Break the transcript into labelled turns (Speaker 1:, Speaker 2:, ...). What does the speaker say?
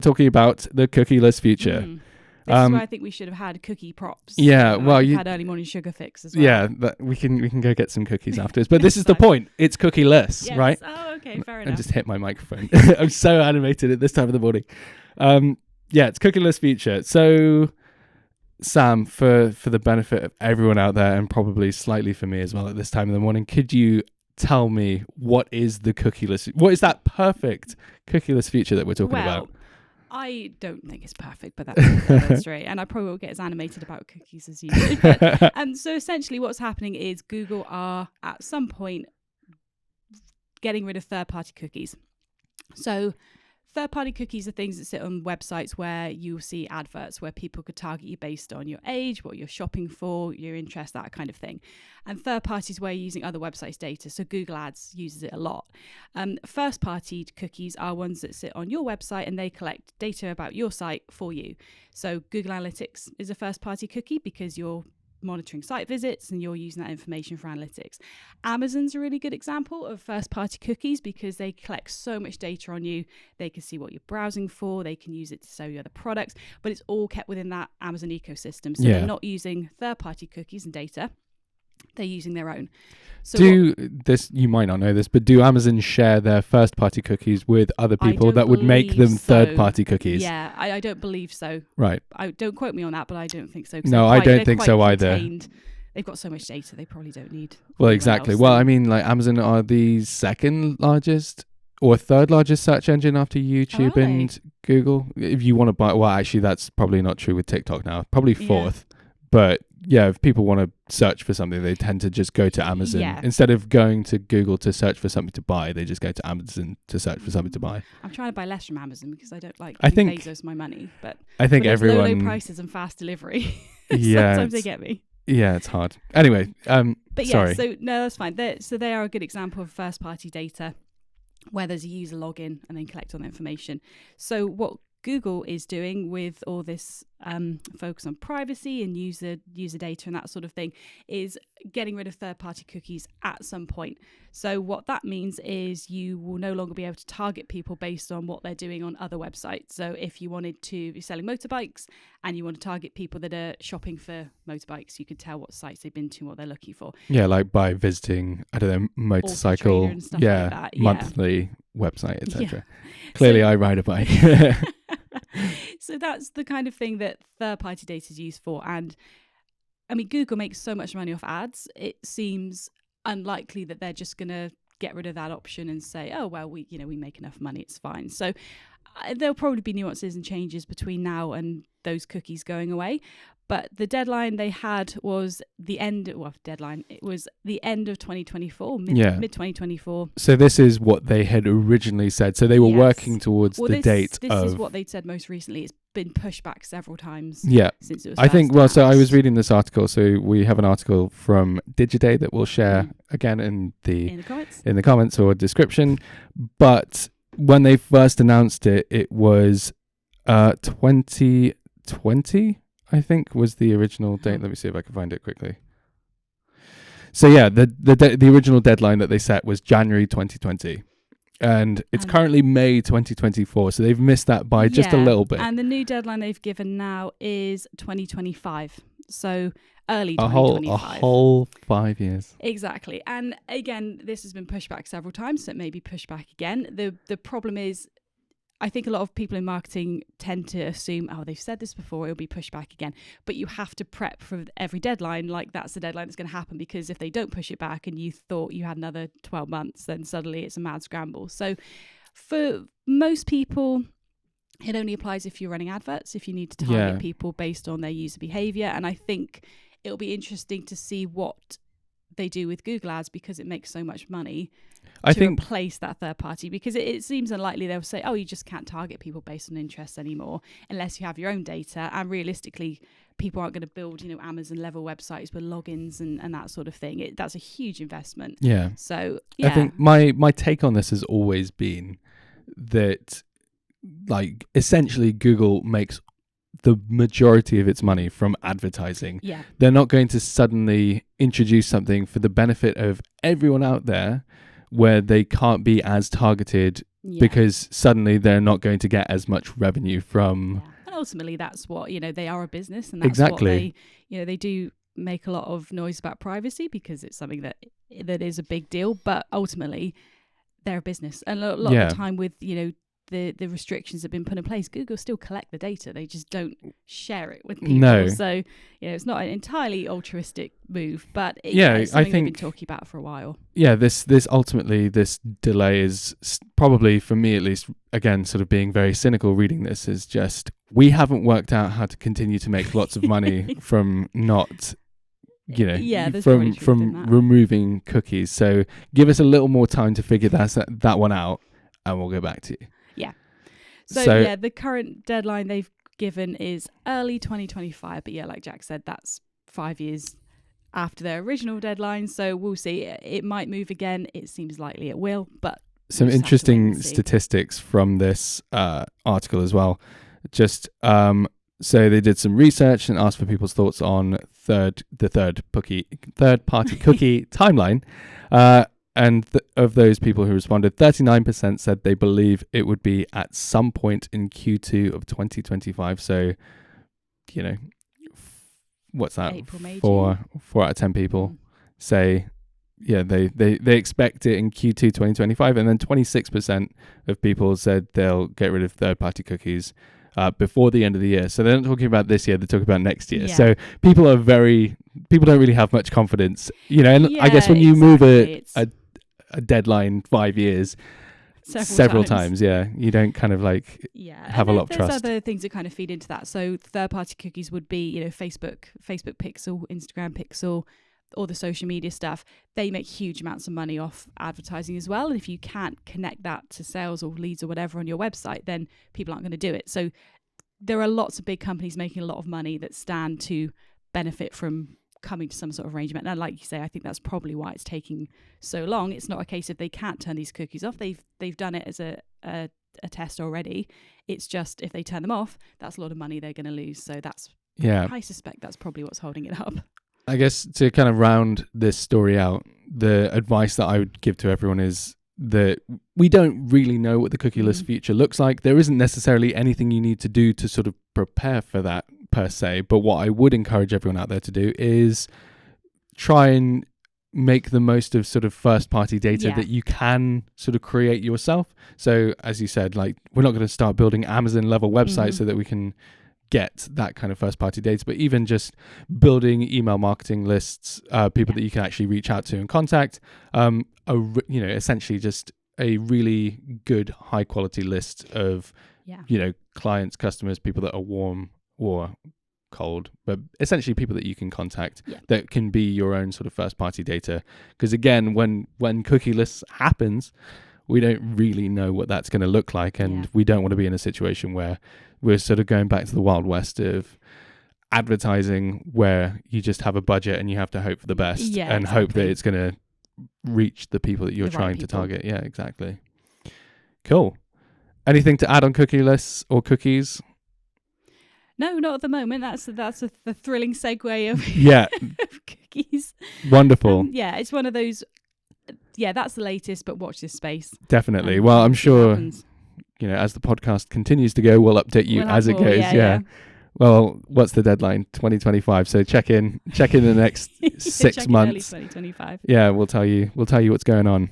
Speaker 1: talking about the cookieless future.
Speaker 2: This is where I think we should have had cookie props.
Speaker 1: Yeah, well,
Speaker 2: you had early morning sugar fix as well.
Speaker 1: Yeah, we can go get some cookies afterwards. But this is the point. It's cookieless,
Speaker 2: yes.
Speaker 1: right?
Speaker 2: Oh, okay, fair enough.
Speaker 1: I just hit my microphone. I'm so animated at this time of the morning. It's cookieless future. So, Sam, for the benefit of everyone out there, and probably slightly for me as well at this time of the morning, could you tell me what is that perfect cookieless future that we're talking about?
Speaker 2: I don't think it's perfect, but that's right. And I probably won't get as animated about cookies as you do. But, so essentially what's happening is Google are at some point getting rid of third-party cookies. So third-party cookies are things that sit on websites where you see adverts where people could target you based on your age, what you're shopping for, your interest, that kind of thing. And third parties where you're using other websites' data. So Google Ads uses it a lot. First-party cookies are ones that sit on your website and they collect data about your site for you. So Google Analytics is a first-party cookie because you're monitoring site visits and you're using that information for analytics. Amazon's a really good example of first-party cookies because they collect so much data on you. They can see what you're browsing for. They can use it to sell you other products, but it's all kept within that Amazon ecosystem. So they're not using third-party cookies and data. They're using their own. So
Speaker 1: you might not know this, but do Amazon share their first-party cookies with other people that would make them third-party cookies?
Speaker 2: Yeah, I don't believe so.
Speaker 1: Right.
Speaker 2: Don't quote me on that, but I don't think so.
Speaker 1: No, I don't think so either.
Speaker 2: They've got so much data, they probably don't need.
Speaker 1: Well, exactly. Well, I mean, like Amazon are the second largest or third largest search engine after YouTube and Google. If you want to buy, well, actually, that's probably not true with TikTok now. Probably fourth. Yeah. But yeah, if people want to search for something, they tend to just go to Amazon. Yeah. Instead of going to Google to search for something to buy, they just go to Amazon to search for something to buy.
Speaker 2: I'm trying to buy less from Amazon because I don't like giving Bezos my money. But
Speaker 1: I think everyone...
Speaker 2: low prices and fast delivery.
Speaker 1: Yeah,
Speaker 2: sometimes they get me.
Speaker 1: Yeah, it's hard. Anyway,
Speaker 2: but
Speaker 1: sorry.
Speaker 2: So no, that's fine. They are a good example of first-party data where there's a user login and then collect all the information. So what Google is doing with all this focus on privacy and user data and that sort of thing is getting rid of third-party cookies at some point. So what that means is you will no longer be able to target people based on what they're doing on other websites. So if you wanted to be selling motorbikes and you want to target people that are shopping for motorbikes, you could tell what sites they've been to, what they're looking for.
Speaker 1: Yeah, like by visiting, I don't know, motorcycle, monthly website, etc. Yeah. Clearly, I ride a bike.
Speaker 2: So that's the kind of thing that third-party data is used for. And I mean, Google makes so much money off ads. It seems unlikely that they're just going to get rid of that option and say, oh, well, we make enough money, it's fine. So there'll probably be nuances and changes between now and those cookies going away. But the deadline they had was it was the end of 2024, mid-2024.
Speaker 1: So this is what they had originally said. So they were working towards the date of...
Speaker 2: This is what they'd said most recently. It's been pushed back several times since it was
Speaker 1: so I was reading this article. So we have an article from Digiday that we'll share again in the comments or description. But when they first announced it, it was 2020... I think was the original date. Let me see if I can find it quickly. So yeah, the original deadline that they set was January 2020. And it's currently May 2024. So they've missed that by just a little bit.
Speaker 2: And the new deadline they've given now is 2025. So early 2025.
Speaker 1: A whole 5 years.
Speaker 2: Exactly. And again, this has been pushed back several times. So it may be pushed back again. The problem is, I think a lot of people in marketing tend to assume, they've said this before, it'll be pushed back again. But you have to prep for every deadline like that's the deadline that's going to happen, because if they don't push it back and you thought you had another 12 months, then suddenly it's a mad scramble. So for most people, it only applies if you're running adverts, if you need to target people based on their user behavior. And I think it'll be interesting to see what they do with Google Ads, because it makes so much money to replace that third party, because it seems unlikely they'll say, you just can't target people based on interests anymore unless you have your own data. And realistically, people aren't going to build Amazon level websites with logins and that sort of thing. That's a huge investment. So
Speaker 1: I think my take on this has always been that, like, essentially Google makes the majority of its money from advertising. They're not going to suddenly introduce something for the benefit of everyone out there where they can't be as targeted because suddenly they're not going to get as much revenue from.
Speaker 2: Yeah. And ultimately, that's what, they are a business, and that's
Speaker 1: Exactly.
Speaker 2: what they do make a lot of noise about privacy because it's something that is a big deal. But ultimately, they're a business, and a lot of the time with the restrictions that have been put in place, Google still collect the data. They just don't share it with people.
Speaker 1: No.
Speaker 2: So, it's not an entirely altruistic move, but it's
Speaker 1: I
Speaker 2: something
Speaker 1: think
Speaker 2: they've been talking about for a while.
Speaker 1: Yeah, this ultimately, this delay is probably, for me at least, again, sort of being very cynical reading this, is just, we haven't worked out how to continue to make lots of money from not, from removing cookies. So give us a little more time to figure that one out, and we'll go back to you.
Speaker 2: Yeah. So the current deadline they've given is early 2025. But like Jack said, that's 5 years after their original deadline. So we'll see. It might move again. It seems likely it will. But
Speaker 1: some interesting statistics from this article as well. Just so they did some research and asked for people's thoughts on the third-party cookie timeline. And of those people who responded, 39% said they believe it would be at some point in Q2 of 2025. So, what's that?
Speaker 2: April, May,
Speaker 1: 4 out of 10 people say, they expect it in Q2 2025. And then 26% of people said they'll get rid of third-party cookies before the end of the year. So they're not talking about this year, they're talking about next year. So people don't really have much confidence, and I guess when you move a deadline 5 years several times, you don't kind of have a lot of trust.
Speaker 2: There's other things that kind of feed into that. So third-party cookies would be, Facebook Pixel, Instagram Pixel, all the social media stuff. They make huge amounts of money off advertising as well. And if you can't connect that to sales or leads or whatever on your website, then people aren't going to do it. So there are lots of big companies making a lot of money that stand to benefit from coming to some sort of arrangement. And like you say, I think that's probably why it's taking so long. It's not a case of they can't turn these cookies off. They've done it as a test already. It's just if they turn them off, that's a lot of money they're going to lose. So I suspect that's probably what's holding it up.
Speaker 1: I guess to kind of round this story out, the advice that I would give to everyone is that we don't really know what the cookieless future looks like. There isn't necessarily anything you need to do to sort of prepare for that per se. But what I would encourage everyone out there to do is try and make the most of sort of first party data that you can sort of create yourself. So as you said, we're not going to start building Amazon level websites so that we can get that kind of first party data, but even just building email marketing lists, people that you can actually reach out to and contact, essentially just a really good high quality list of clients, customers, people that are warm or cold, but essentially people that you can contact that can be your own sort of first party data. Because again, when cookieless happens, we don't really know what that's going to look like, and we don't want to be in a situation where we're sort of going back to the Wild West of advertising where you just have a budget and you have to hope for the best and hope that it's going to reach the people that you're trying to target. Yeah, exactly. Cool. Anything to add on cookieless or cookies?
Speaker 2: No, not at the moment. That's the thrilling segue of, of cookies.
Speaker 1: Wonderful.
Speaker 2: It's one of those. Yeah, that's the latest, but watch this space.
Speaker 1: Definitely. Well, I'm sure, as the podcast continues to go, we'll update you as it goes. Yeah. Well, what's the deadline? 2025. So check in the next 6 months.
Speaker 2: Early 2025.
Speaker 1: Yeah, we'll tell you what's going on.